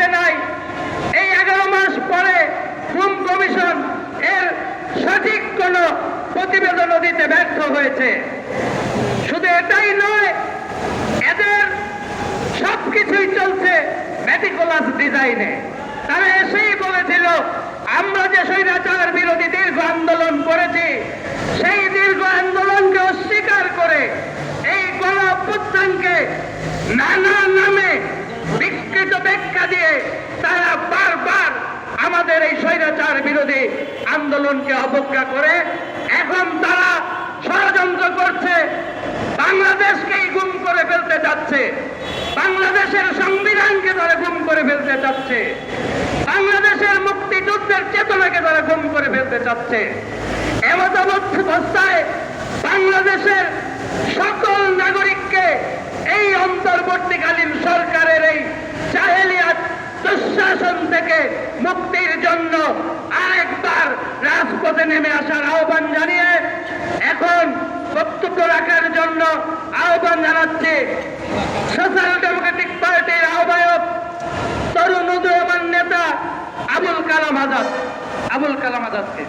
হয় নাই। এই 11 মাস পরে গুম কমিশন এর সঠিক কোনো প্রতিবেদনও দিতে ব্যর্থ হয়েছে। শুধু এটাই নয়, এদের সবকিছুই চলছে মেটিকুলাস ডিজাইনে। তারা এসেই বলেছিল, আমরা যে স্বৈরাচার বিরোধী দীর্ঘ আন্দোলন করেছি, সেই দীর্ঘ আন্দোলনকে অস্বীকার করে এই গণ অভ্যুত্থানকে নানা নামে বিকৃত ব্যাখ্যা দিয়ে তারা বারবার আমাদের এই স্বৈরাচার বিরোধী আন্দোলনকে অবজ্ঞা করে এখন তারা ষড়যন্ত্র করছে, বাংলাদেশকেই গুম করে ফেলতে যাচ্ছে, বাংলাদেশের সংবিধানকে তারা গুম করে ফেলতে চাচ্ছে, বাংলাদেশের মুক্তিযুদ্ধের চেতনাকে তারা গুম করে ফেলতে চাচ্ছে। এমত অবস্থায় বাংলাদেশের সকল নাগরিককে এই অন্তর্বর্তীকালীন সরকারের এই জাহেলিয়াত দুঃশাসন থেকে মুক্তির জন্য আরেকবার রাজপথে নেমে আসার আহ্বান জানিয়ে এখন বক্তব্য রাখার জন্য আহ্বান জানাচ্ছে সোশ্যাল ডেমোক্রেটিক পার্টির আহ্বায়ক তরুণ উদীয়মান নেতা আবুল কালাম আজাদকে।